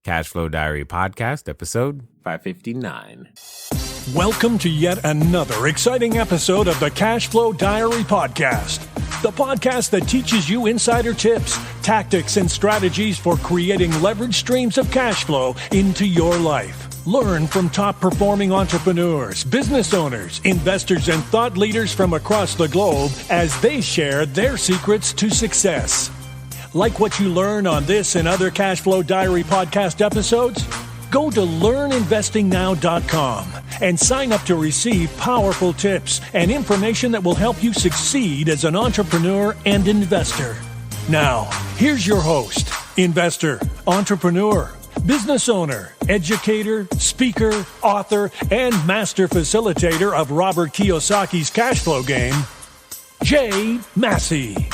Cashflow Diary Podcast, episode 559. Welcome to yet another exciting episode of the CashFlow Diary Podcast, the podcast that teaches you insider tips, tactics, and strategies for creating leverage streams of cash flow into your life. Learn from top-performing entrepreneurs, business owners, investors, and thought leaders from across the globe as they share their secrets to success. Like what you learn on this and other CashFlow Diary podcast episodes? Go to learninvestingnow.com and sign up to receive powerful tips and information that will help you succeed as an entrepreneur and investor. Now, here's your host, investor, entrepreneur, business owner, educator, speaker, author, and master facilitator of Robert Kiyosaki's cash flow game, Jay Massey.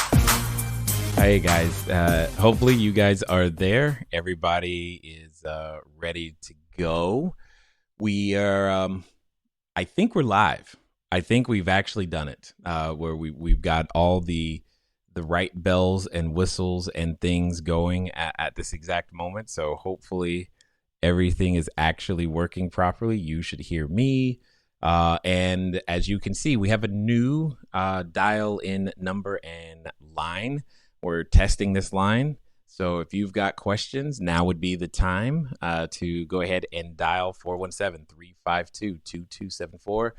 Hey guys, hopefully you guys are there. Everybody is ready to go. We are, I think we're live. I think we've actually done it, where we've got all the right bells and whistles and things going at this exact moment. So hopefully everything is actually working properly. You should hear me. And as you can see, we have a new dial-in number and line. We're testing this line. So if you've got questions, now would be the time to go ahead and dial 417-352-2274.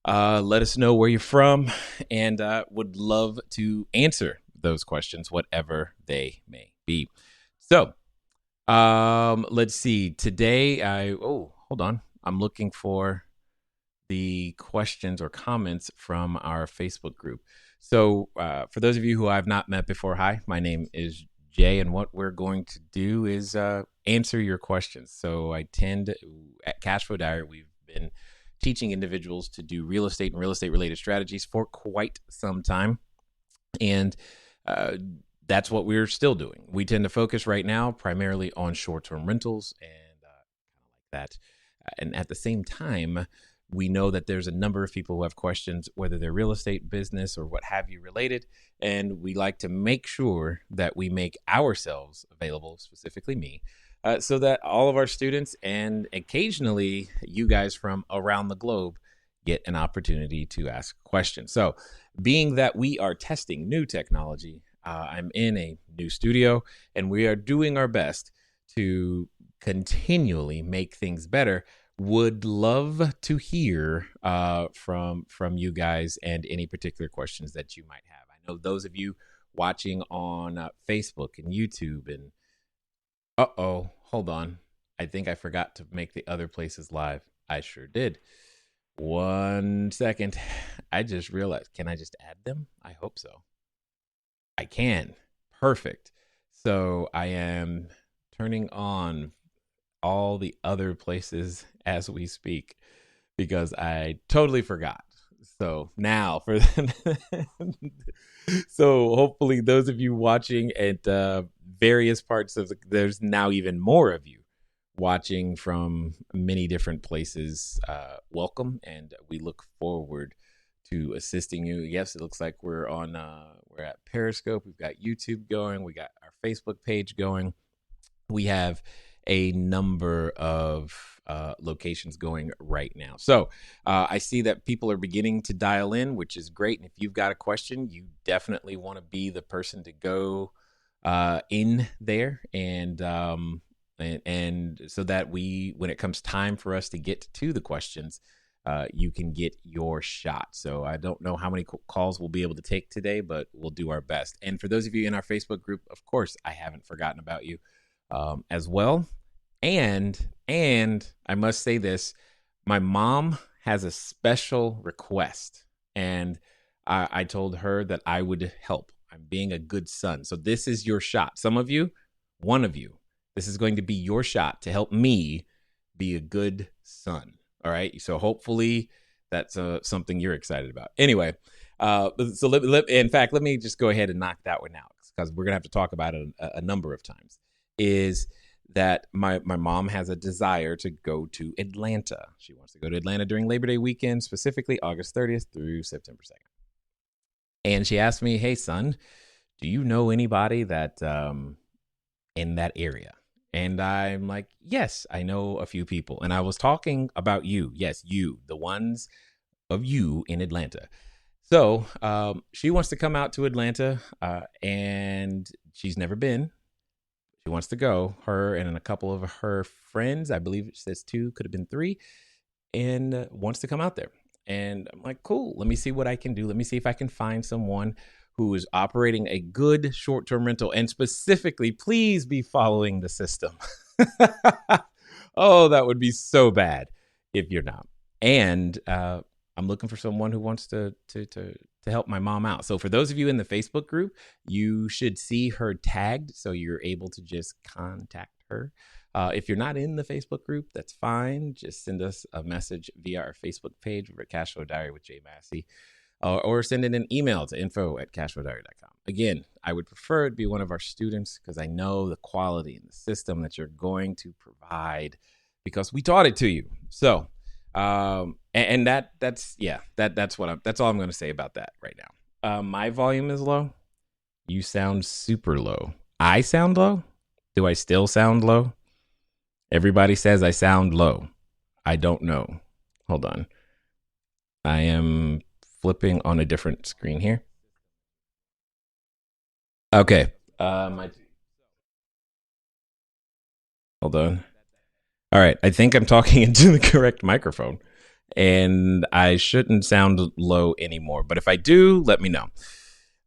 Let us know where you're from and would love to answer those questions, whatever they may be. So let's see. Today, hold on. I'm looking for the questions or comments from our Facebook group. So for those of you who I've not met before, hi, my name is Jay, and what we're going to do is answer your questions. So at CashFlow Diary, we've been teaching individuals to do real estate and real estate related strategies for quite some time. And that's what we're still doing. We tend to focus right now primarily on short-term rentals and kind of like that. And at the same time, we know that there's a number of people who have questions, whether they're real estate, business, or what have you related. And we like to make sure that we make ourselves available, specifically me, so that all of our students and occasionally you guys from around the globe get an opportunity to ask questions. So being that we are testing new technology, I'm in a new studio and we are doing our best to continually make things better. Would love to hear from you guys and any particular questions that you might have. I know those of you watching on Facebook and YouTube and hold on. I think I forgot to make the other places live. I sure did. 1 second. I just realized, can I just add them? I hope so. I can. Perfect. So I am turning on all the other places as we speak because I totally forgot. So now so hopefully those of you watching at various parts of there's now even more of you watching from many different places. Welcome, and we look forward to assisting you. Yes, it looks like we're at Periscope. We've got YouTube going. We got our Facebook page going. We have a number of locations going right now. So I see that people are beginning to dial in, which is great. And if you've got a question, you definitely want to be the person to go in there and so that when it comes time for us to get to the questions, you can get your shot. So I don't know how many calls we'll be able to take today, but we'll do our best. And for those of you in our Facebook group, of course, I haven't forgotten about you as well. And I must say this, my mom has a special request, and I told her that I would help. I'm being a good son. So this is your shot. Some of you, one of you, this is going to be your shot to help me be a good son. All right. So hopefully that's something you're excited about. Anyway, so in fact, let me just go ahead and knock that one out because we're going to have to talk about it a number of times. Is that my mom has a desire to go to Atlanta. She wants to go to Atlanta during Labor Day weekend, specifically August 30th through September 2nd. And she asked me, hey, son, do you know anybody that in that area? And I'm like, yes, I know a few people. And I was talking about you. Yes, you, the ones of you in Atlanta. So she wants to come out to Atlanta and she's never been. She wants to go, her and a couple of her friends, I believe it says 2, could have been 3, and wants to come out there. And I'm like, cool, let me see what I can do. Let me see if I can find someone who is operating a good short-term rental, and specifically, please be following the system. Oh, that would be so bad if you're not. And I'm looking for someone who wants to help my mom out. So for those of you in the Facebook group, you should see her tagged, so you're able to just contact her. If you're not in the Facebook group, that's fine. Just send us a message via our Facebook page over at CashFlowDiary with Jay Massey, or send in an email to info@cashflowdiary.com. Again, I would prefer it be one of our students because I know the quality and the system that you're going to provide because we taught it to you. So, that's all I'm going to say about that right now. My volume is low. You sound super low. I sound low. Do I still sound low? Everybody says I sound low. I don't know. Hold on. I am flipping on a different screen here. Okay. Hold on. All right. I think I'm talking into the correct microphone and I shouldn't sound low anymore. But if I do, let me know.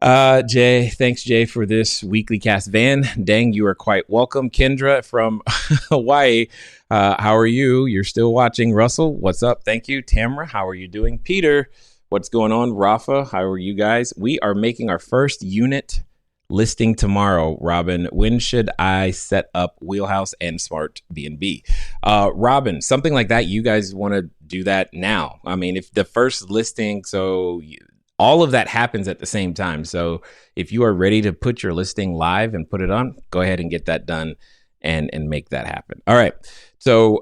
Thanks, Jay, for this weekly cast. Van Dang, you are quite welcome. Kendra from Hawaii, how are you? You're still watching. Russell, what's up? Thank you. Tamara, how are you doing? Peter, what's going on? Rafa, how are you guys? We are making our first unit listing tomorrow. Robin, when should I set up Wheelhouse and Smart B&B? Robin, something like that. You guys want to do that now? I mean, if the first listing, all of that happens at the same time. So if you are ready to put your listing live and put it on, go ahead and get that done and make that happen. All right. So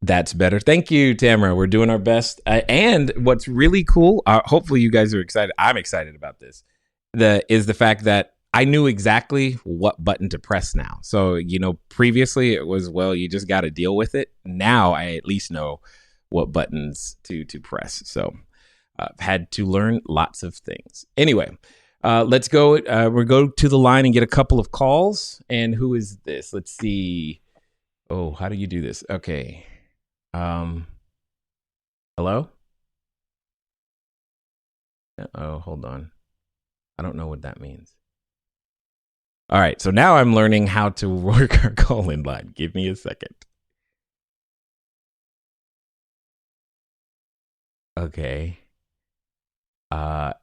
that's better. Thank you, Tamara. We're doing our best. And what's really cool, hopefully you guys are excited. I'm excited about this. Is the fact that I knew exactly what button to press now. So, previously it was, well, you just got to deal with it. Now I at least know what buttons to press. So I've had to learn lots of things. Anyway, let's go. We'll go to the line and get a couple of calls. And who is this? Let's see. Oh, how do you do this? Okay. Hello? Oh, hold on. I don't know what that means. All right. So now I'm learning how to work our call-in line. Give me a second. Okay.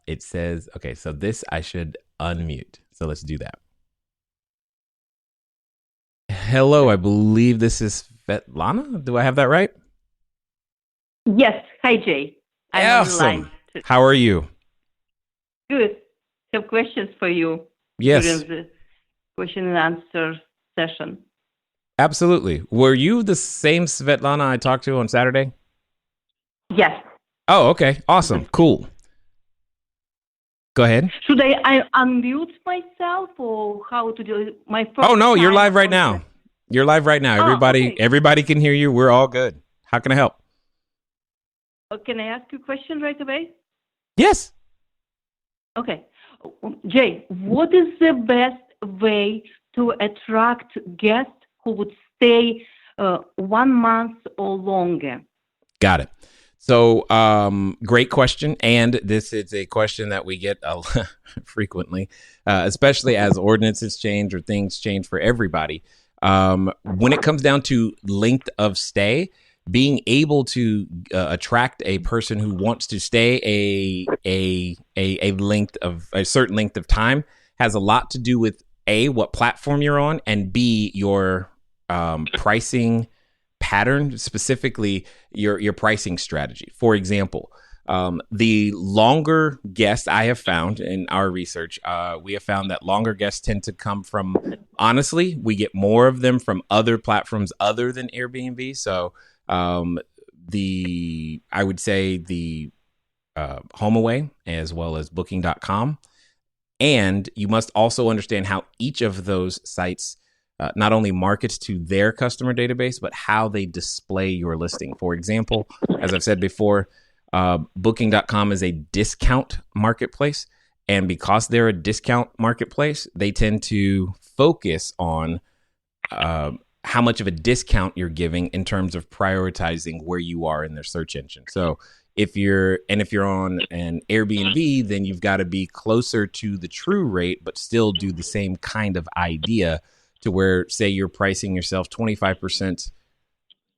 It says, okay, so this I should unmute. So let's do that. Hello, I believe this is Svetlana. Do I have that right? Yes. Hi, Jay. I'm on the line. How are you? Good. Have questions for you. Yes. During the question and answer session. Absolutely. Were you the same Svetlana I talked to on Saturday? Yes. Oh, okay. Awesome. Cool. Go ahead. Should I unmute myself or how to do it? Oh, no, you're live right now. You're live right now. Everybody can hear you. We're all good. How can I help? Can I ask you a question right away? Yes. Okay. Jay, what is the best way to attract guests who would stay 1 month or longer? Got it. So, great question. And this is a question that we get frequently, especially as ordinances change or things change for everybody. When it comes down to length of stay, being able to attract a person who wants to stay a certain length of time has a lot to do with A, what platform you're on, and B, your pricing pattern, specifically your pricing strategy. For example, the longer guests I have found in our research, we have found that longer guests tend to come from, honestly, we get more of them from other platforms other than Airbnb. So I would say the HomeAway as well as Booking.com. And you must also understand how each of those sites not only markets to their customer database, but how they display your listing. For example, as I've said before, Booking.com is a discount marketplace. And because they're a discount marketplace, they tend to focus on how much of a discount you're giving in terms of prioritizing where you are in their search engine. So if you're on an Airbnb, then you've got to be closer to the true rate, but still do the same kind of idea to where, say, you're pricing yourself 25%.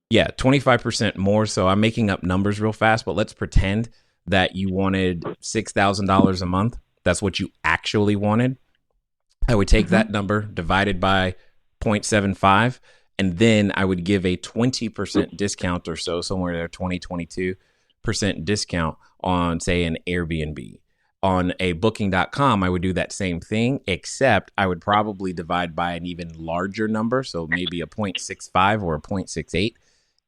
Yeah, 25% more. So I'm making up numbers real fast, but let's pretend that you wanted $6,000 a month. That's what you actually wanted. I would take that number divided by 0.75, and then I would give a 20% discount or so, somewhere there, 22% discount on, say, an Airbnb. On a Booking.com, I would do that same thing, except I would probably divide by an even larger number, so maybe a 0.65 or a 0.68,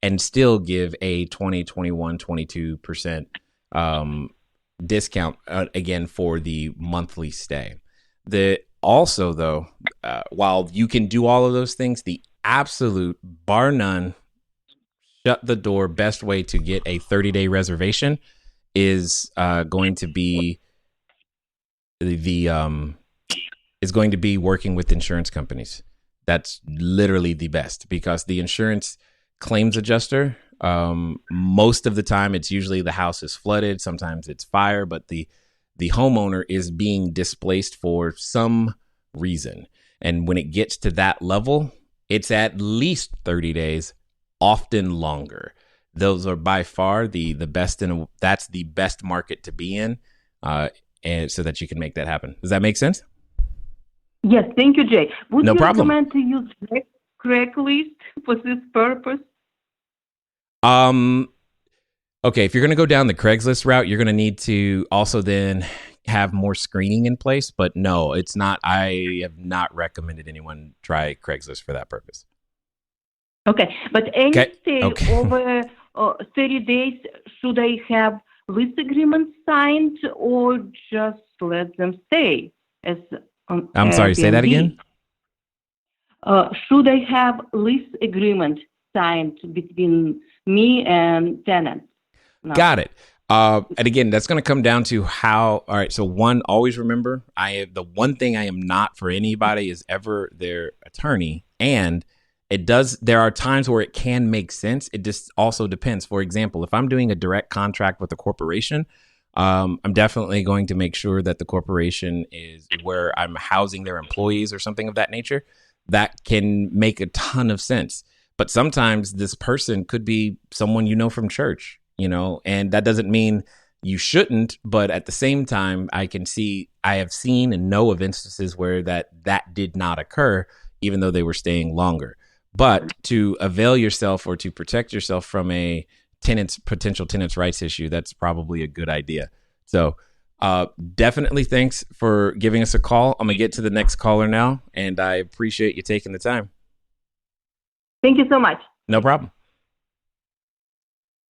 and still give a 20, 21, 22% discount, again, for the monthly stay. Also, though, while you can do all of those things, the absolute, bar none, shut the door best way to get a 30-day reservation is going to be working with insurance companies. That's literally the best, because the insurance claims adjuster, most of the time it's usually the house is flooded, sometimes it's fire, but the homeowner is being displaced for some reason. And when it gets to that level, it's at least 30 days, often longer. Those are by far the best that's the best market to be in, and so that you can make that happen. Does that make sense? Yes, thank you, Jay. Would No you problem. recommend to use Craigslist for this purpose? Okay, if you're going to go down the Craigslist route, you're going to need to also then have more screening in place. But no, it's not. I have not recommended anyone try Craigslist for that purpose. Okay, but any stay over 30 days, should I have lease agreement signed or just let them stay? I'm sorry, say that again? Should I have lease agreement signed between me and tenant? No. Got it. And again, that's going to come down to how. All right. So one, always remember, the one thing I am not for anybody is ever their attorney. And there are times where it can make sense. It just also depends. For example, if I'm doing a direct contract with a corporation, I'm definitely going to make sure that the corporation is where I'm housing their employees or something of that nature. That can make a ton of sense. But sometimes this person could be someone you know from church, and that doesn't mean you shouldn't. But at the same time, I have seen and know of instances where that did not occur, even though they were staying longer. But to avail yourself or to protect yourself from a potential tenants' rights issue, that's probably a good idea. So definitely thanks for giving us a call. I'm going to get to the next caller now, and I appreciate you taking the time. Thank you so much. No problem.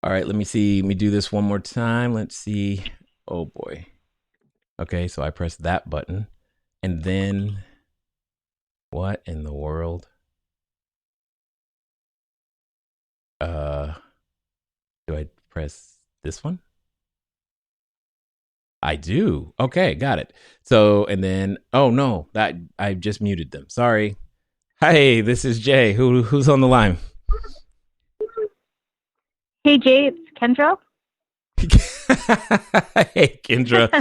All right, let me see. Let me do this one more time. Let's see. Oh, boy. Okay, so I pressed that button. And then what in the world? Do I press this one? I do. Okay, got it. So, and then, oh no, that I just muted them. Sorry. Hey, this is Jay. Who's on the line? Hey, Jay, it's Kendra. Hey, Kendra.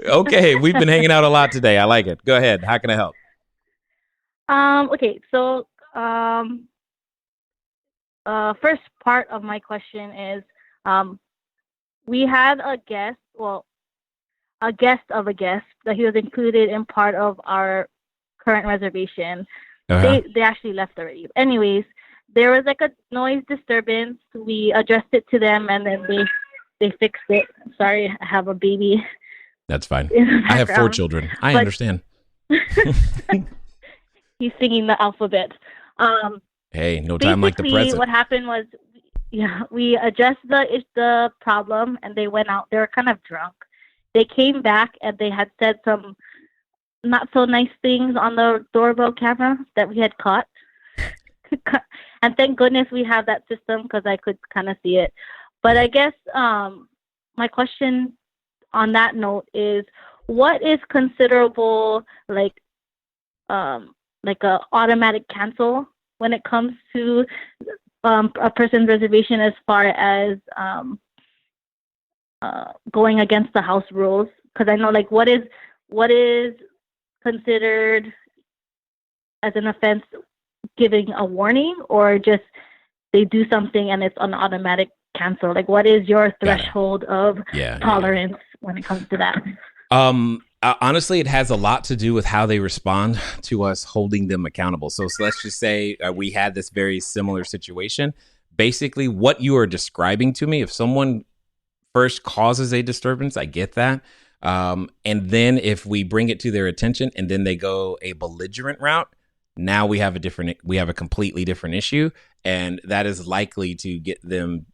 Okay, we've been hanging out a lot today. I like it. Go ahead. How can I help? Okay, so first part of my question is, we had a guest of a guest that he was included in part of our current reservation. Uh-huh. They actually left already. Anyways, there was like a noise disturbance. We addressed it to them, and then they fixed it. Sorry, I have a baby. That's fine. I have 4 children. I understand. He's singing the alphabet. Hey, no time like the present. What happened was, we addressed the problem, and they went out. They were kind of drunk. They came back, and they had said some not so nice things on the doorbell camera that we had caught. And thank goodness we have that system because I could kind of see it. But I guess my question on that note is, what is considerable like a automatic cancel when it comes to a person's reservation as far as going against the house rules? Because I know like what is considered as an offense, giving a warning, or just they do something and it's an automatic cancel. Like what is your threshold of tolerance when it comes to that? Honestly, it has a lot to do with how they respond to us holding them accountable. So let's just say we had this very similar situation. Basically, what you are describing to me, if someone first causes a disturbance, I get that. And then if we bring it to their attention and then they go a belligerent route, now we have a completely different issue. And that is likely to get them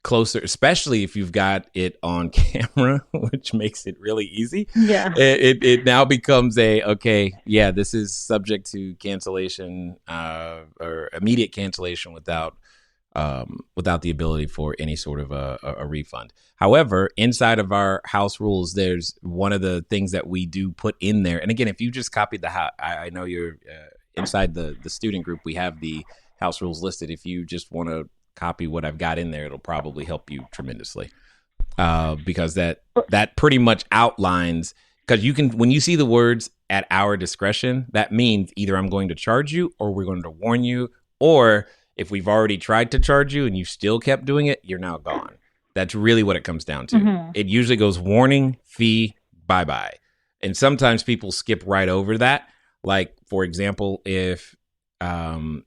closer, especially if you've got it on camera, which makes it really easy. Yeah. It now becomes this is subject to cancellation or immediate cancellation without the ability for any sort of a refund. However, inside of our house rules, there's one of the things that we do put in there. And again, if you just copied I know you're inside the student group, we have the house rules listed. If you just want to copy what I've got in there, it'll probably help you tremendously, because that pretty much outlines, because when you see the words at our discretion, that means either I'm going to charge you or we're going to warn you, or if we've already tried to charge you and you still kept doing it, you're now gone. That's really what it comes down to. Mm-hmm. It usually goes warning, fee, bye-bye. And sometimes people skip right over that. Like, for example, if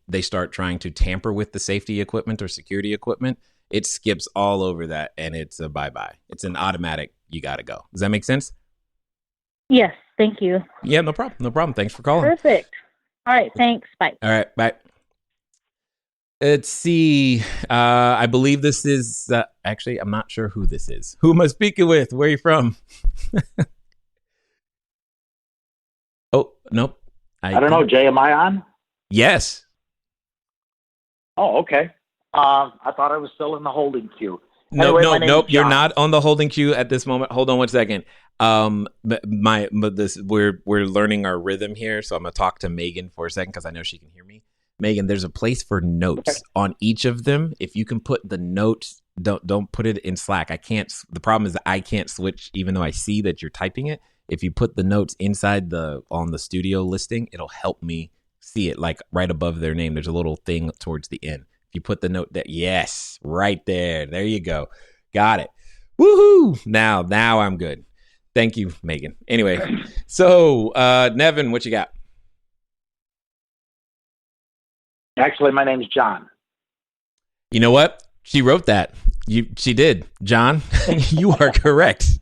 they start trying to tamper with the safety equipment or security equipment, it skips all over that and it's a bye-bye. It's an automatic, you got to go. Does that make sense? Yes, thank you. Yeah, no problem. Thanks for calling. Perfect. All right, thanks. Bye. All right, bye. Let's see. I believe this is, actually, I'm not sure who this is. Who am I speaking with? Where are you from? Oh, nope. I don't know, Jay, am I on? Yes. Oh, okay. I thought I was still in the holding queue. Nope. You're not on the holding queue at this moment. Hold on one second. We're learning our rhythm here, so I'm gonna talk to Megan for a second because I know she can hear me. Megan, there's a place for notes on each of them. If you can put the notes, don't put it in Slack. I can't. The problem is that I can't switch, even though I see that you're typing it. If you put the notes inside on the studio listing, it'll help me see it, like right above their name. There's a little thing towards the end. If you put the note there, yes, right there. There you go. Got it. Woohoo! Now I'm good. Thank you, Megan. Anyway, so Nevin, what you got? Actually, my name's John. You know what? She wrote that. She did. John, you are correct.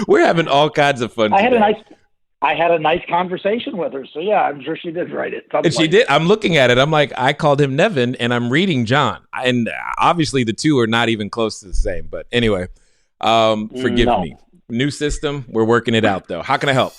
We're having all kinds of fun. I had a nice conversation with her, so yeah, I'm sure she did write it. And she did. I'm looking at it. I'm like, I called him Nevin, and I'm reading John, and obviously the two are not even close to the same. But anyway, forgive me. New system. We're working it out, though. How can I help?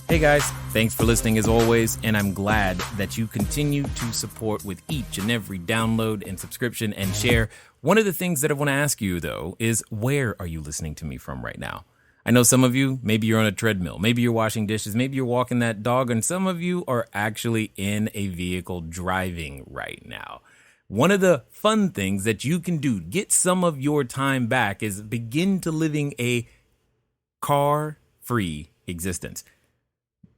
Hey guys, thanks for listening as always, and I'm glad that you continue to support with each and every download and subscription and share. One of the things that I want to ask you, though, is where are you listening to me from right now? I know some of you, maybe you're on a treadmill, maybe you're washing dishes, maybe you're walking that dog, and some of you are actually in a vehicle driving right now. One of the fun things that you can do to get some of your time back is begin to living a car-free existence.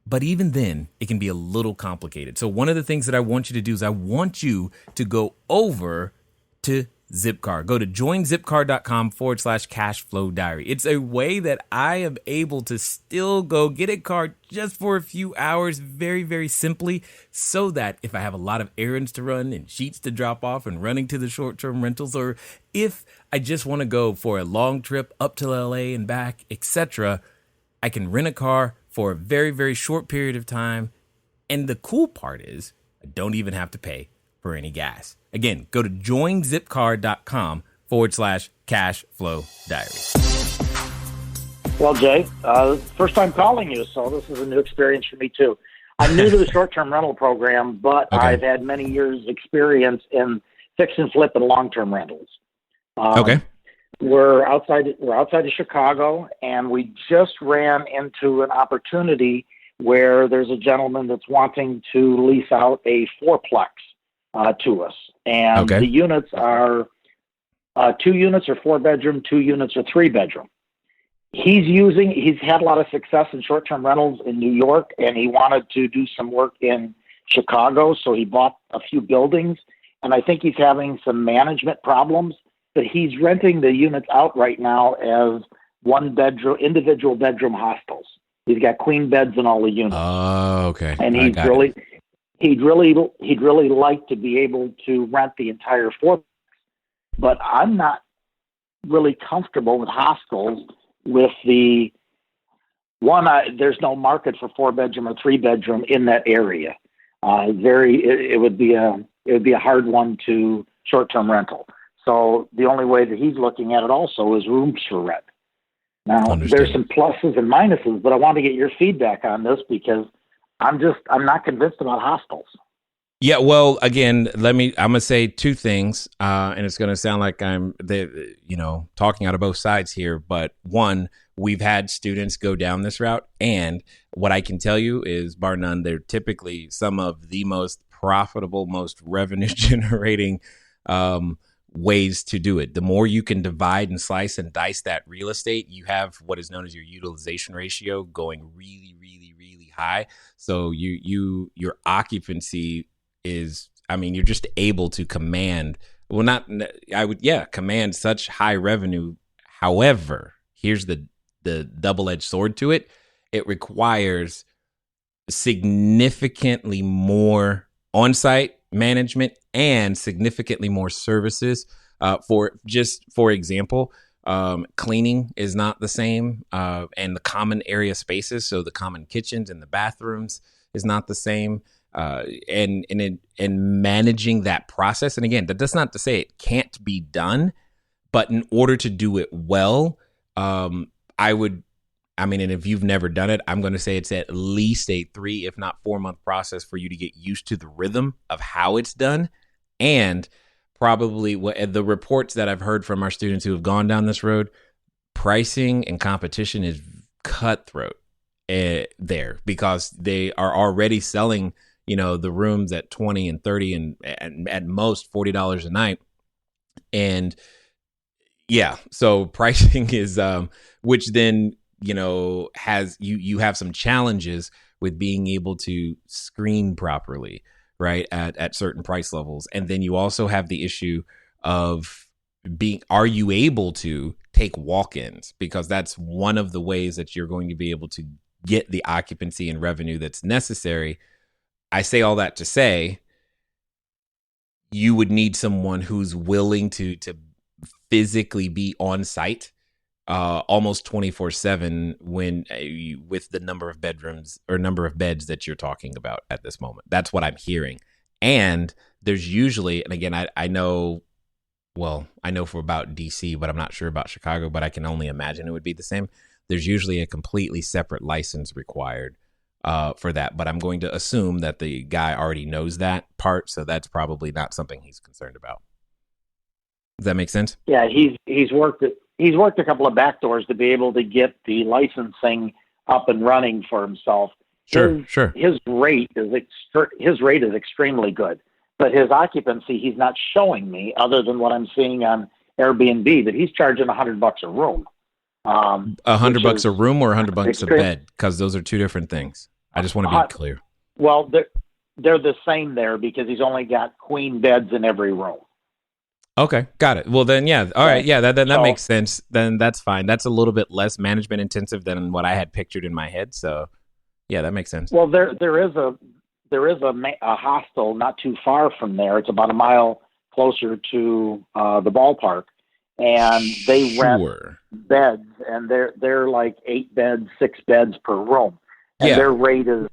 But even then, it can be a little complicated. So one of the things that I want you to do is I want you to go over to Zipcar. Go to joinzipcar.com/CashFlowDiary. It's a way that I am able to still go get a car just for a few hours, very, very simply, so that if I have a lot of errands to run and sheets to drop off and running to the short-term rentals, or if I just want to go for a long trip up to LA and back, etc., I can rent a car for a very, very short period of time. And the cool part is I don't even have to pay for any gas. Again, go to joinzipcar.com/CashFlowDiary. Well, Jay, first time calling you, so this is a new experience for me too. I'm new to the short-term rental program, but Okay. I've had many years experience in fix and flip and long-term rentals. Okay. We're outside of Chicago, and we just ran into an opportunity where there's a gentleman that's wanting to lease out a fourplex to us, and Okay. the units are 2 units are 4-bedroom, 2 units are 3-bedroom. He's had a lot of success in short-term rentals in New York, and he wanted to do some work in Chicago, so he bought a few buildings, and I think he's having some management problems, but he's renting the units out right now as individual bedroom hostels. He's got queen beds in all the units. Oh, okay. And I got it. he'd really like to be able to rent the entire four, but I'm not really comfortable with hostels with the one. There's no market for 4-bedroom or 3-bedroom in that area. It would be a hard one to short-term rental. So the only way that he's looking at it also is rooms for rent. Now, Understood. there's some pluses and minuses, but I want to get your feedback on this because I'm not convinced about hostels. Yeah, well, again, I'm gonna say two things, and it's gonna sound like I'm talking out of both sides here. But one, we've had students go down this route, and what I can tell you is, bar none, they're typically some of the most profitable, most revenue generating ways to do it. The more you can divide and slice and dice that real estate, you have what is known as your utilization ratio going really, really, really high. So your occupancy is, you're just able to command such high revenue. However, here's the double-edged sword to it. It requires significantly more on-site management and significantly more services. For example, cleaning is not the same, and the common area spaces, so the common kitchens and the bathrooms, is not the same. And managing that process, and again, that does not to say it can't be done, but in order to do it well, and if you've never done it, I'm going to say it's at least a 3, if not 4-month process for you to get used to the rhythm of how it's done. And probably the reports that I've heard from our students who have gone down this road, pricing and competition is cutthroat there, because they are already selling, the rooms at 20 and 30 and at most $40 a night. And yeah, so pricing is, which then, has you have some challenges with being able to screen properly, right, at certain price levels. And then you also have the issue of are you able to take walk-ins? Because that's one of the ways that you're going to be able to get the occupancy and revenue that's necessary. I say all that to say you would need someone who's willing to physically be on site almost 24/7 with the number of bedrooms or number of beds that you're talking about at this moment. That's what I'm hearing. And there's usually, and again, I know for about DC, but I'm not sure about Chicago, but I can only imagine it would be the same. There's usually a completely separate license required for that, but I'm going to assume that the guy already knows that part, so that's probably not something he's concerned about. Does that make sense? Yeah, he's worked a couple of back doors to be able to get the licensing up and running for himself. Sure. His rate is extremely good, but his occupancy he's not showing me other than what I'm seeing on Airbnb. That he's charging $100 a room. $100 a room or $100 a bed, because those are two different things. I just want to be clear. Well, they're the same there because he's only got queen beds in every room. Okay, got it. Well, then, yeah. All right. Yeah, that makes sense. Then that's fine. That's a little bit less management intensive than what I had pictured in my head. So, yeah, that makes sense. There is a hostel not too far from there. It's about a mile closer to the ballpark, and they rent beds, and they're like 8 beds, 6 beds per room, and their rate is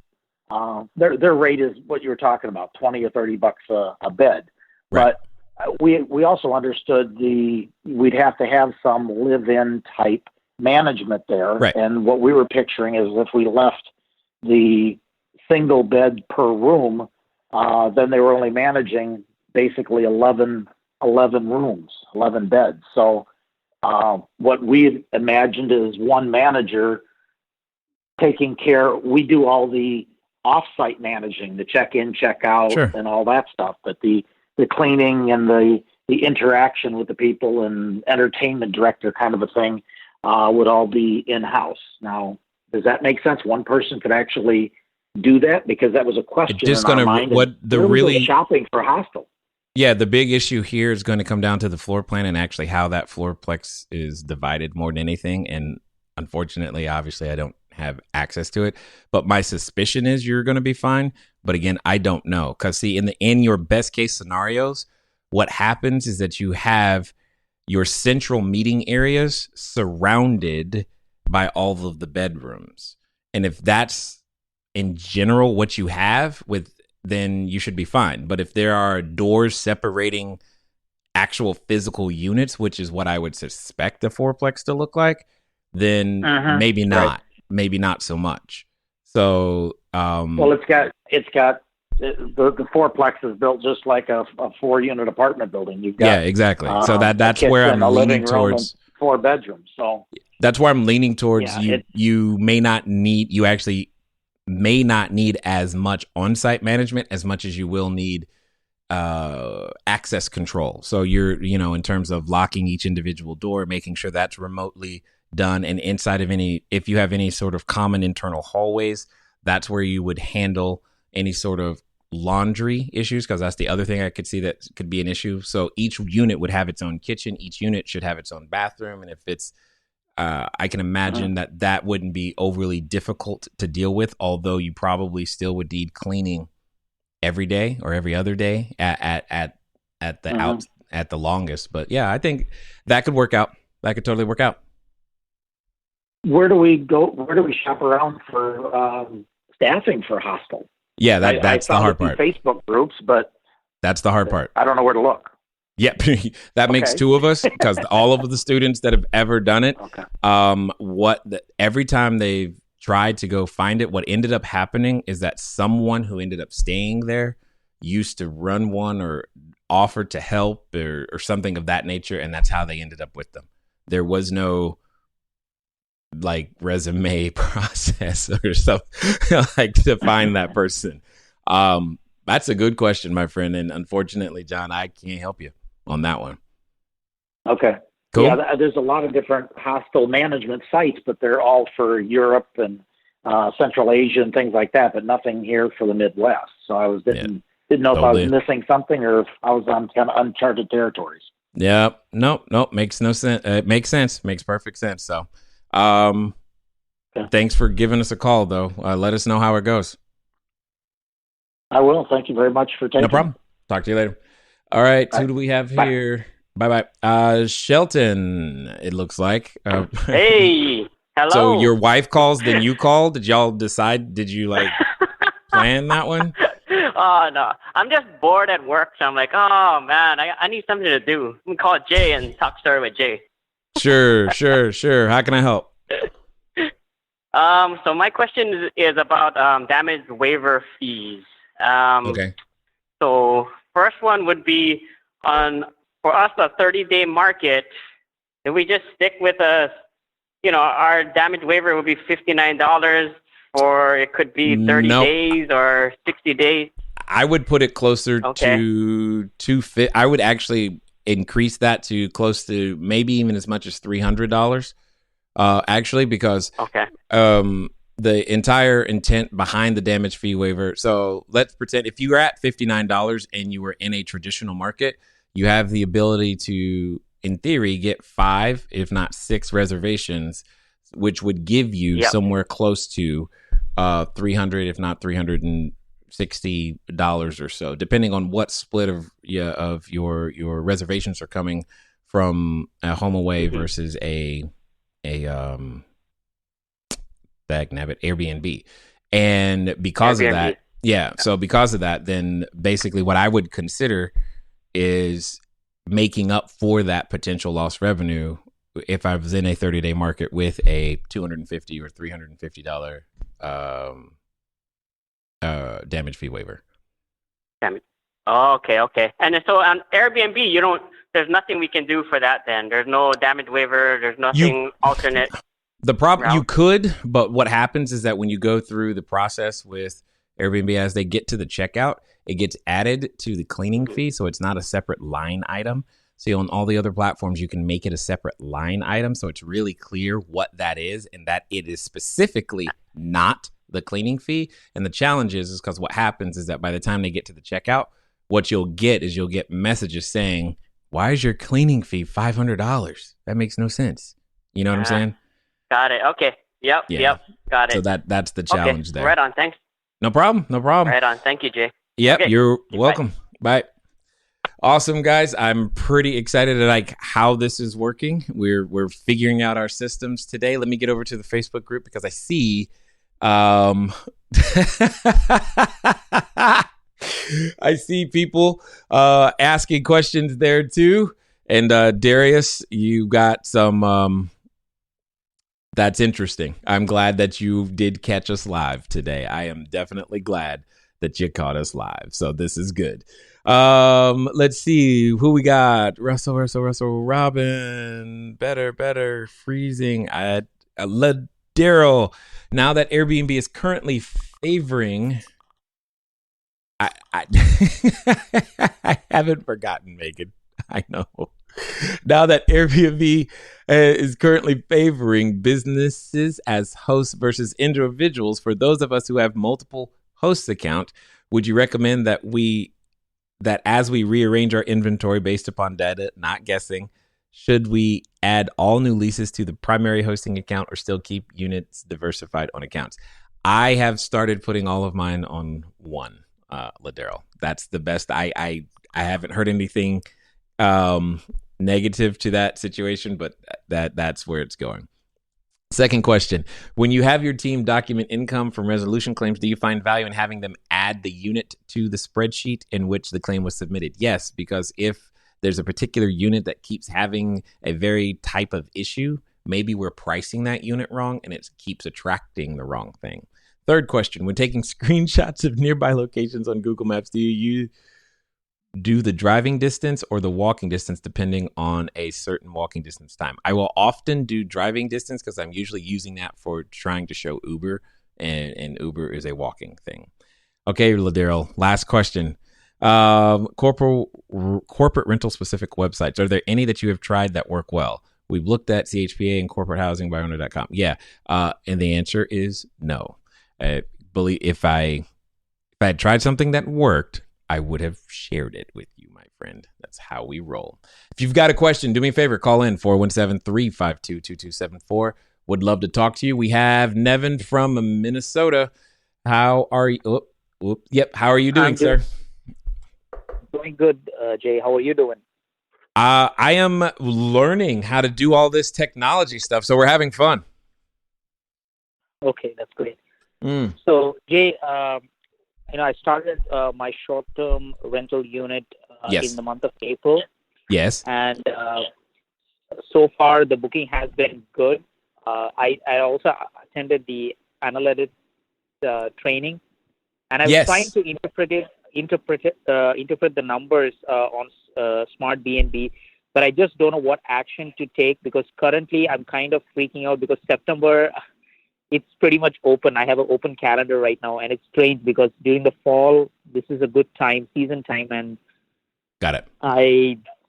their rate is what you were talking about, $20 or $30 a bed, right. But we also understood we'd have to have some live-in type management there. Right. And what we were picturing is if we left the single bed per room, then they were only managing basically 11 rooms, 11 beds. So what we imagined is one manager taking care. We do all the off-site managing, the check-in, check-out, Sure. and all that stuff. But the cleaning and the interaction with the people and entertainment director kind of a thing would all be in-house. Now, does that make sense? One person could actually do that, because that was a question Just in our gonna mind. what the Where we go really shopping for hostel. Yeah, the big issue here is going to come down to the floor plan and actually how that floorplex is divided more than anything. And unfortunately, obviously, I don't have access to it. But my suspicion is you're going to be fine. But again, I don't know. Because see, in your best case scenarios, what happens is that you have your central meeting areas surrounded by all of the bedrooms. And if that's in general what you have, then you should be fine. But if there are doors separating actual physical units, which is what I would suspect the fourplex to look like, then maybe not. Right. Maybe not so much. So Well, it's got the fourplex is built just like a 4-unit apartment building. You've got yeah, exactly. So that's a where kitchen, I'm a leaning living room, towards. and 4 bedrooms. So That's where I'm leaning towards. Yeah, You actually may not need as much on-site management as much as you will need access control. So in terms of locking each individual door, making sure that's remotely done, and inside of if you have any sort of common internal hallways, that's where you would handle any sort of laundry issues, because that's the other thing I could see that could be an issue. So each unit would have its own kitchen. Each unit should have its own bathroom. And if it's I can imagine that wouldn't be overly difficult to deal with, although you probably still would need cleaning every day or every other day at the longest. But yeah, I think that could work out. That could totally work out. where do we go? Where do we shop around for staffing for hostel? Yeah, that's the hard part. Facebook groups, but that's the hard part. I don't know where to look. Yep. That makes Okay. two of us, because all of the students that have ever done it, Okay. every time they've tried to go find it, what ended up happening is that someone who ended up staying there used to run one or offered to help or something of that nature, and that's how they ended up with them. There was no like resume process or something like to find that person. That's a good question, my friend, and unfortunately, John, I can't help you on that one. Okay. Cool. Yeah, there's a lot of different hostel management sites, but they're all for Europe and Central Asia and things like that, but nothing here for the Midwest. So I didn't know if I was missing something or if I was on kind of uncharted territories. Yeah. Nope. Makes no sense. It makes sense. Makes perfect sense. So, thanks for giving us a call, though. Let us know how it goes. I will. Thank you very much for taking No problem. Talk to you later. All right. Bye. Who do we have Bye. here? Bye. Shelton, it looks like. Hey, hello. So your wife calls, then you call. Did y'all decide? Did you plan that one? Oh, no. I'm just bored at work, so I'm like, oh, man, I need something to do. I'm going to call Jay and talk story with Jay. Sure. How can I help? So my question is about damage waiver fees. Okay. So first one would be for us, a 30-day market. If we just stick with our damage waiver would be $59, or it could be 30 days or 60 days. I would put it closer to $250. I would actually increase that to close to maybe even as much as $300. Actually, because the entire intent behind the damage fee waiver. So let's pretend if you were at $59 and you were in a traditional market, you have the ability to, in theory, get 5, if not 6 reservations, which would give you somewhere close to $300, if not $360 or so, depending on what split of your reservations are coming from a home away versus a Airbnb. And because of that, so because of that, then basically what I would consider is making up for that potential lost revenue if I was in a 30-day market with a $250 or $350 damage fee waiver. Damn it. Oh, okay. And then, so on Airbnb, there's nothing we can do for that then. There's no damage waiver. There's nothing alternate. The problem, route. you could, but what happens is that when you go through the process with Airbnb, as they get to the checkout, it gets added to the cleaning fee. So it's not a separate line item. So on all the other platforms, you can make it a separate line item. So it's really clear what that is and that it is specifically not the cleaning fee. And the challenge is because what happens is that by the time they get to the checkout, what you'll get messages saying, why is your cleaning fee $500? That makes no sense. You know what I'm saying? Got it. Okay. Yep. Got it. So that's the challenge there. Right on. Thanks. No problem. Right on. Thank you, Jay. Yep. Okay. You're welcome. Bye. Awesome, guys. I'm pretty excited at like how this is working. We're figuring out our systems today. Let me get over to the Facebook group because I see I see people asking questions there too. And Darius, you got some that's interesting. I'm glad that you did catch us live today. I am definitely glad that you caught us live. So this is good. Let's see who we got. Russell, Robin, better, freezing. Daryl. Now that Airbnb is currently favoring, I I haven't forgotten, Megan. I know. Now that Airbnb is currently favoring businesses as hosts versus individuals, for those of us who have multiple hosts account, would you recommend that as we rearrange our inventory based upon data, not guessing, should we add all new leases to the primary hosting account or still keep units diversified on accounts? I have started putting all of mine on one, Ladero. That's the best. I haven't heard anything negative to that situation, but that's where it's going. Second question. When you have your team document income from resolution claims, do you find value in having them add the unit to the spreadsheet in which the claim was submitted? Yes, because if there's a particular unit that keeps having a very type of issue, maybe we're pricing that unit wrong and it keeps attracting the wrong thing. Third question. When taking screenshots of nearby locations on Google Maps, do you do the driving distance or the walking distance depending on a certain walking distance time? I will often do driving distance because I'm usually using that for trying to show Uber, and Uber is a walking thing. Okay, Ladero, last question. Corporate rental specific websites. Are there any that you have tried that work well? We've looked at CHPA and corporate housing by owner.com. Yeah. And the answer is no. I believe if I had tried something that worked, I would have shared it with you, my friend. That's how we roll. If you've got a question, do me a favor, call in 417-352-2274. Would love to talk to you. We have Nevin from Minnesota. How are you? Yep. How are you doing, sir? Doing good, Jay. How are you doing? I am learning how to do all this technology stuff, so we're having fun. Okay, that's great. So, Jay, I started my short-term rental unit in the month of April. Yes. And so far, the booking has been good. I also attended the analytics training, and I was trying to interpret the numbers on Smart BNB, but I just don't know what action to take because currently I'm kind of freaking out because September, it's pretty much open. I have an open calendar right now, and it's strange because during the fall, this is a good time, season time, and got it.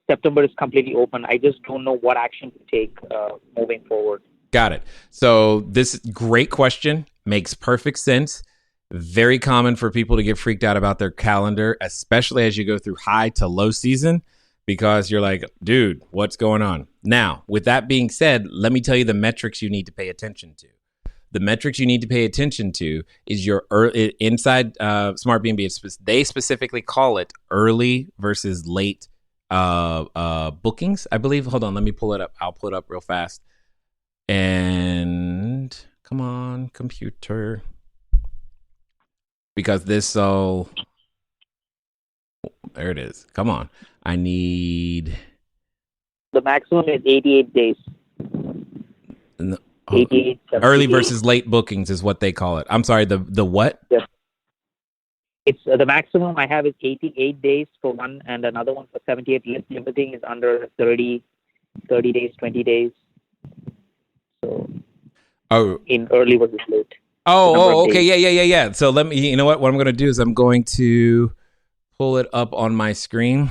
September is completely open. I just don't know what action to take moving forward. Got it. So this great question, makes perfect sense. Very common for people to get freaked out about their calendar, especially as you go through high to low season, because you're like, dude, what's going on? Now, with that being said, let me tell you the metrics you need to pay attention to. The metrics you need to pay attention to is your inside Smart BNB. They specifically call it early versus late bookings, I believe. Hold on, let me pull it up. I'll pull it up real fast. And come on, computer. Because there it is. Come on. I need... The maximum is 88 days. No, 88, early versus late bookings is what they call it. I'm sorry, the what? Yes. It's the maximum I have is 88 days for one, and another one for 78. Everything is under 30 days, 20 days. So, in early versus late. Okay. Yeah. So let me, you know what I'm going to do is I'm going to pull it up on my screen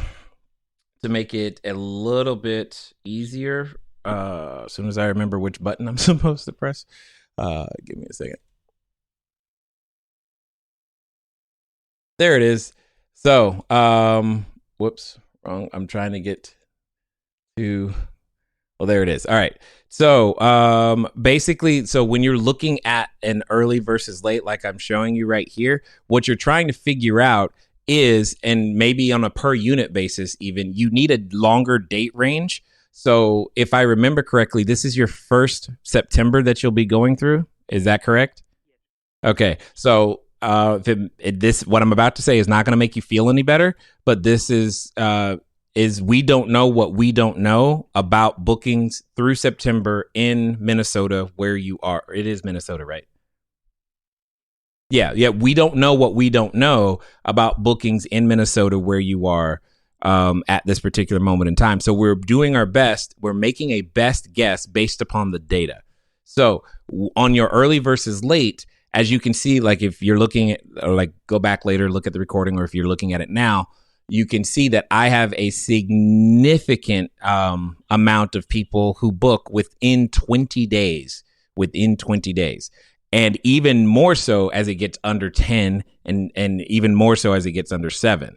to make it a little bit easier. As soon as I remember which button I'm supposed to press. Give me a second. There it is. So, whoops, wrong. I'm trying to get to, well, there it is. All right. So, basically, so when you're looking at an early versus late, like I'm showing you right here, what you're trying to figure out is, and maybe on a per unit basis, even, you need a longer date range. So if I remember correctly, this is your first September that you'll be going through. Is that correct? Okay. So, this what I'm about to say is not going to make you feel any better, but this is we don't know what we don't know about bookings through September in Minnesota where you are. It is Minnesota, right? Yeah. We don't know what we don't know about bookings in Minnesota where you are at this particular moment in time. So we're doing our best. We're making a best guess based upon the data. So on your early versus late, as you can see, like if you're looking at, or like go back later, look at the recording, or if you're looking at it now, you can see that I have a significant amount of people who book within 20 days. And even more so as it gets under 10 and even more so as it gets under 7.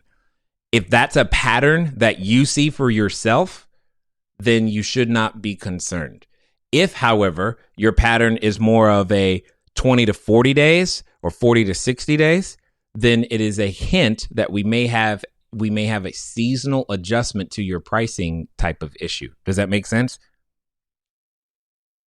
If that's a pattern that you see for yourself, then you should not be concerned. If, however, your pattern is more of a 20 to 40 days or 40 to 60 days, then it is a hint that we may have a seasonal adjustment to your pricing type of issue. Does that make sense?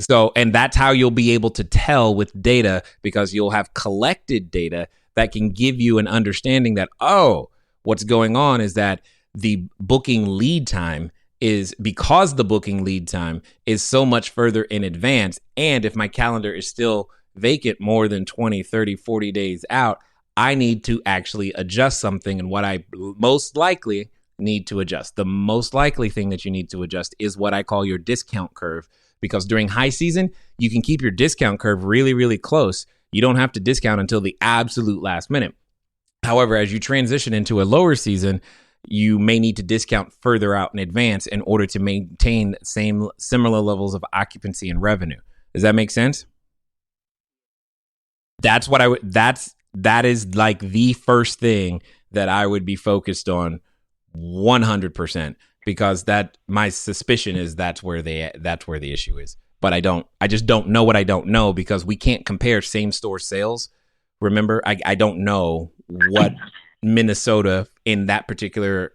So, and that's how you'll be able to tell with data, because you'll have collected data that can give you an understanding that, oh, what's going on is that the booking lead time is because the booking lead time is so much further in advance. And if my calendar is still vacant more than 20, 30, 40 days out, I need to actually adjust something. And what I most likely need to adjust, the most likely thing that you need to adjust is what I call your discount curve. Because during high season, you can keep your discount curve really, really close. You don't have to discount until the absolute last minute. However, as you transition into a lower season, you may need to discount further out in advance in order to maintain similar levels of occupancy and revenue. Does that make sense? That's what that is like the first thing that I would be focused on 100%, because that my suspicion is that's where the issue is. But I just don't know what I don't know, because we can't compare same store sales. Remember, I don't know what Minnesota in that particular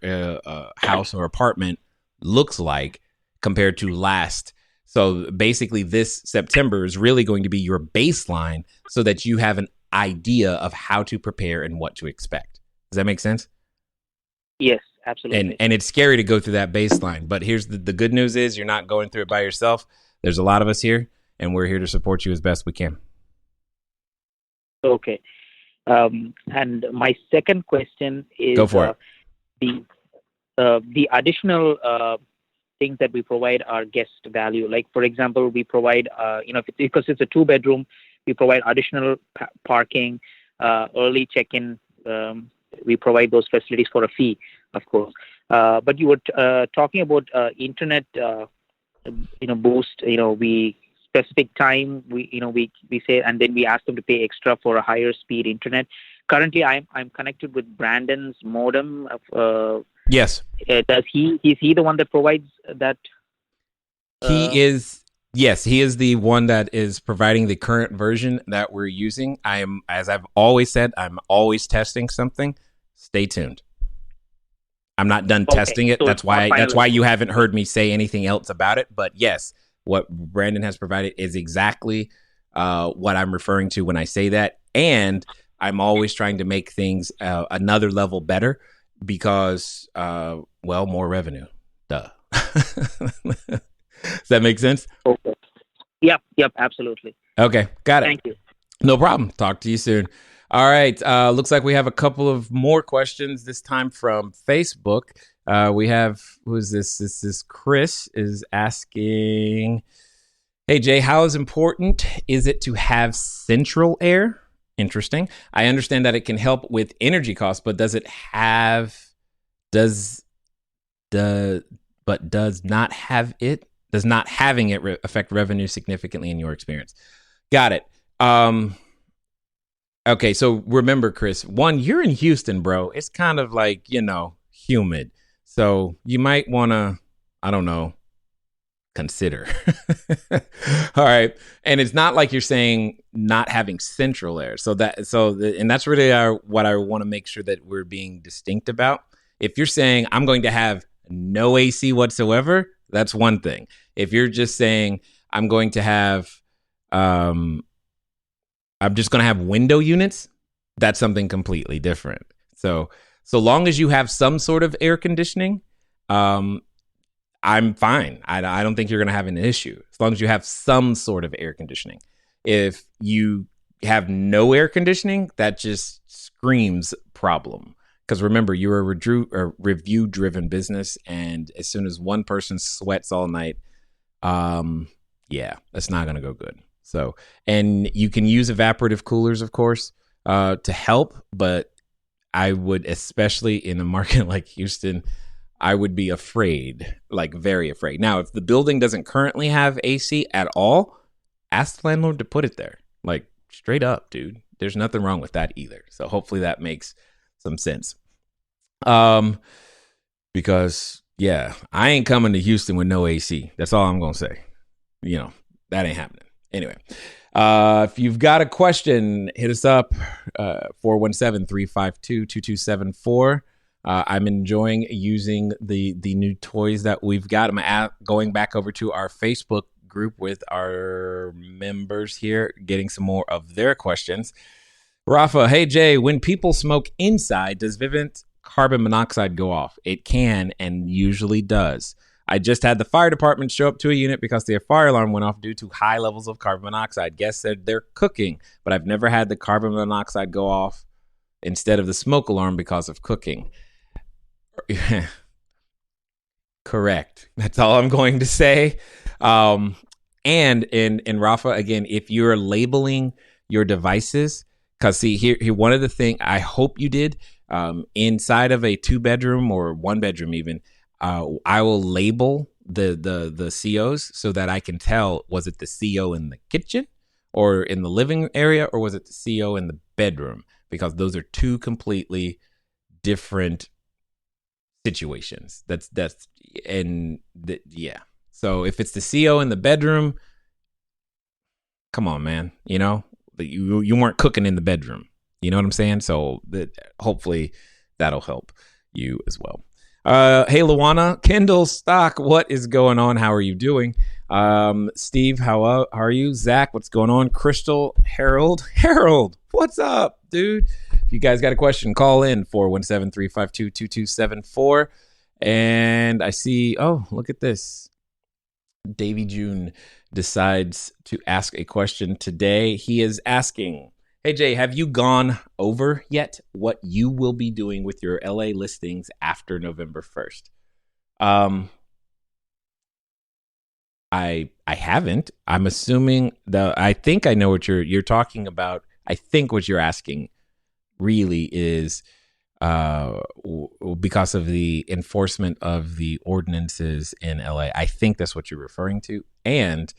house or apartment looks like compared to last. So basically this September is really going to be your baseline so that you have an idea of how to prepare and what to expect. Does that make sense? Yes, absolutely. And it's scary to go through that baseline, but here's the good news is you're not going through it by yourself. There's a lot of us here, and we're here to support you as best we can. Okay. And my second question is, go for it. The additional things that we provide are guest value. Like, for example, we provide, because it's a 2-bedroom, we provide additional parking, early check-in. We provide those facilities for a fee, of course. But you were talking about internet, boost. We specific time we say, and then we ask them to pay extra for a higher speed internet. Currently, I'm connected with Brandon's modem. Yes. Is he the one that provides that? He is. Yes, he is the one that is providing the current version that we're using. As I've always said, I'm always testing something. Stay tuned. I'm not done testing it. So that's why you haven't heard me say anything else about it. But yes, what Brandon has provided is exactly what I'm referring to when I say that. And I'm always trying to make things another level better because, more revenue. Duh. Does that make sense? Okay. Yep, absolutely. Okay, got it. Thank you. No problem. Talk to you soon. All right. Looks like we have a couple of more questions, this time from Facebook. We have, who is this? This is Chris is asking, hey, Jay, how important is it to have central air? Interesting. I understand that it can help with energy costs, but does not having it affect revenue significantly in your experience? Got it. Okay, so remember, Chris, one, you're in Houston, bro. It's kind of like, humid. So you might want to, I don't know, consider. All right. And it's not like you're saying not having central air. And that's really what I want to make sure that we're being distinct about. If you're saying I'm going to have no AC whatsoever, that's one thing. If you're just saying I'm going to have, I'm just going to have window units, that's something completely different. So long as you have some sort of air conditioning, I'm fine. I don't think you're going to have an issue as long as you have some sort of air conditioning. If you have no air conditioning, that just screams problem. Because remember, you're a review-driven business, and as soon as one person sweats all night, that's not going to go good. So, and you can use evaporative coolers, of course, to help, but I would, especially in a market like Houston, I would be afraid, like very afraid. Now, if the building doesn't currently have AC at all, ask the landlord to put it there. Like straight up, dude. There's nothing wrong with that either. So hopefully that makes some sense. Because I ain't coming to Houston with no AC. That's all I'm going to say. That ain't happening. Anyway, if you've got a question, hit us up, 417-352-2274. I'm enjoying using the new toys that we've got. I'm going back over to our Facebook group with our members here, getting some more of their questions. Rafa, hey, Jay, when people smoke inside, does Vivint carbon monoxide go off? It can and usually does. I just had the fire department show up to a unit because their fire alarm went off due to high levels of carbon monoxide. Guests said they're cooking, but I've never had the carbon monoxide go off instead of the smoke alarm because of cooking. Correct. That's all I'm going to say. And in Rafa, again, if you're labeling your devices, because see here one of the things I hope you did inside of a 2-bedroom or 1-bedroom even. I will label the COs so that I can tell, was it the CO in the kitchen or in the living area, or was it the CO in the bedroom? Because those are two completely different situations. So if it's the CO in the bedroom, come on, man. You weren't cooking in the bedroom. You know what I'm saying? So hopefully that'll help you as well. Hey, Luana, Kendall Stock, what is going on? How are you doing? Steve, how are you? Zach, what's going on? Crystal, Harold, what's up, dude? If you guys got a question, call in 417-352-2274. And I see, look at this. Davy June decides to ask a question today. He is asking, hey, Jay, have you gone over yet what you will be doing with your LA listings after November 1st? I haven't. I'm assuming I think I know what you're talking about. I think what you're asking really is because of the enforcement of the ordinances in LA. I think that's what you're referring to. And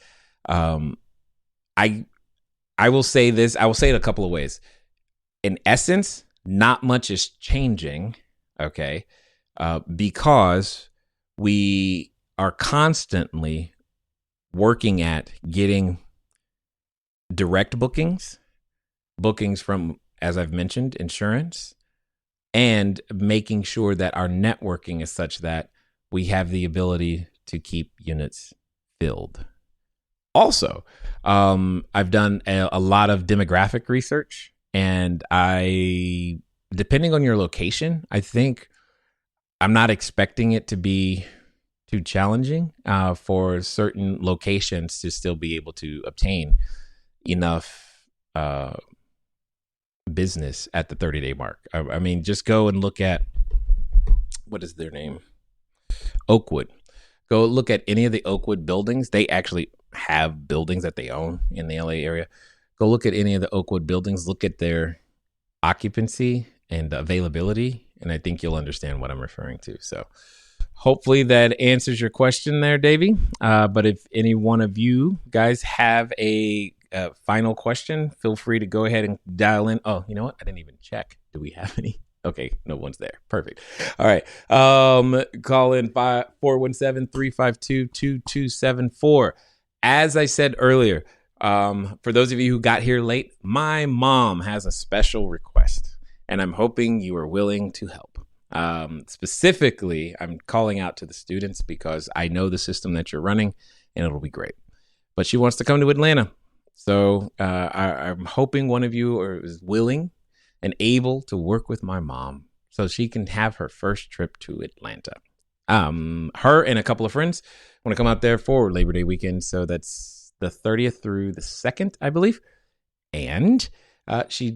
I will say this. I will say it a couple of ways. In essence, not much is changing, okay, because we are constantly working at getting direct bookings from, as I've mentioned, insurance, and making sure that our networking is such that we have the ability to keep units filled. Also, I've done a lot of demographic research, and depending on your location, I think I'm not expecting it to be too challenging for certain locations to still be able to obtain enough business at the 30-day mark. I mean, just go and look at, what is their name? Oakwood. Go look at any of the Oakwood buildings. They actually have buildings that they own in the LA area. Go look at any of the Oakwood buildings. Look at their occupancy and availability, and I think you'll understand what I'm referring to. So hopefully that answers your question there, Davey. But if any one of you guys have a final question, feel free to go ahead and dial in. Oh, you know what? I didn't even check. Do we have any? Okay, no one's there. Perfect. All right. Call in 417-352-2274. As I said earlier, for those of you who got here late, my mom has a special request, and I'm hoping you are willing to help. Specifically, I'm calling out to the students because I know the system that you're running, and it'll be great. But she wants to come to Atlanta. So I'm hoping one of you is willing and able to work with my mom so she can have her first trip to Atlanta. Her and a couple of friends want to come out there for Labor Day weekend. So that's the 30th through the 2nd, I believe. And she's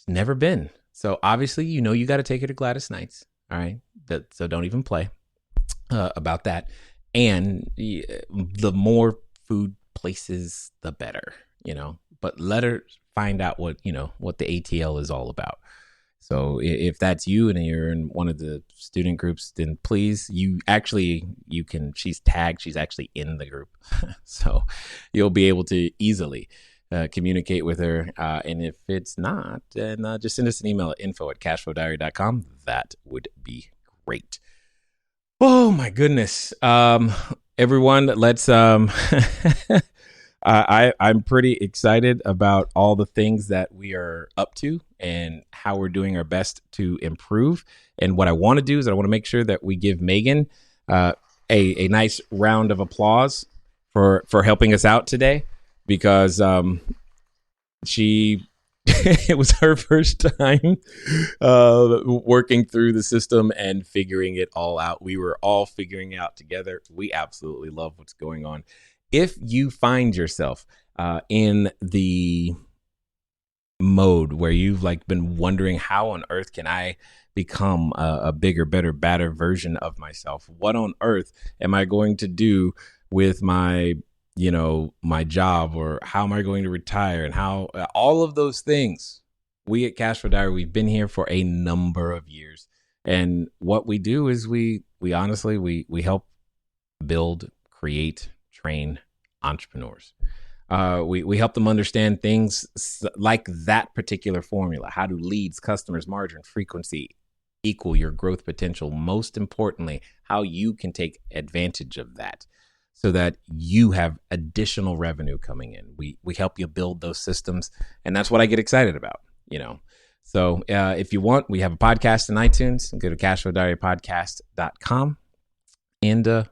never been. So obviously, you know, you got to take her to Gladys Knights. All right. So don't even play about that. And the more food places, the better, you know, but let her find out what the ATL is all about. So if that's you and you're in one of the student groups, then please, you can, she's tagged, she's actually in the group. So you'll be able to easily communicate with her. And if it's not, then just send us an email at info@cashflowdiary.com. That would be great. Oh my goodness. Everyone, let's, I'm pretty excited about all the things that we are up to and how we're doing our best to improve. And what I want to do is I want to make sure that we give Megan a nice round of applause for helping us out today, because it was her first time working through the system and figuring it all out. We were all figuring it out together. We absolutely love what's going on. If you find yourself in the mode where you've been wondering, how on earth can I become a bigger, better, badder version of myself? What on earth am I going to do with my job, or how am I going to retire, and how all of those things? We at CashFlowDiary, we've been here for a number of years, and what we do is we honestly help build, create, train entrepreneurs. We help them understand things like that particular formula. How do leads, customers, margin, frequency equal your growth potential? Most importantly, how you can take advantage of that so that you have additional revenue coming in. We help you build those systems, and that's what I get excited about, So if you want, we have a podcast in iTunes. Go to CashFlowDiaryPodcast.com and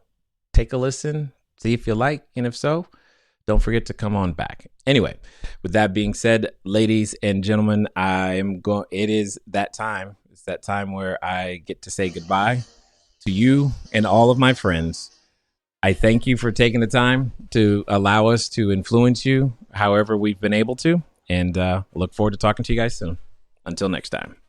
take a listen. See if you like, and if so, don't forget to come on back. Anyway, with that being said, ladies and gentlemen, it is that time. It's that time where I get to say goodbye to you and all of my friends. I thank you for taking the time to allow us to influence you however we've been able to, and look forward to talking to you guys soon. Until next time.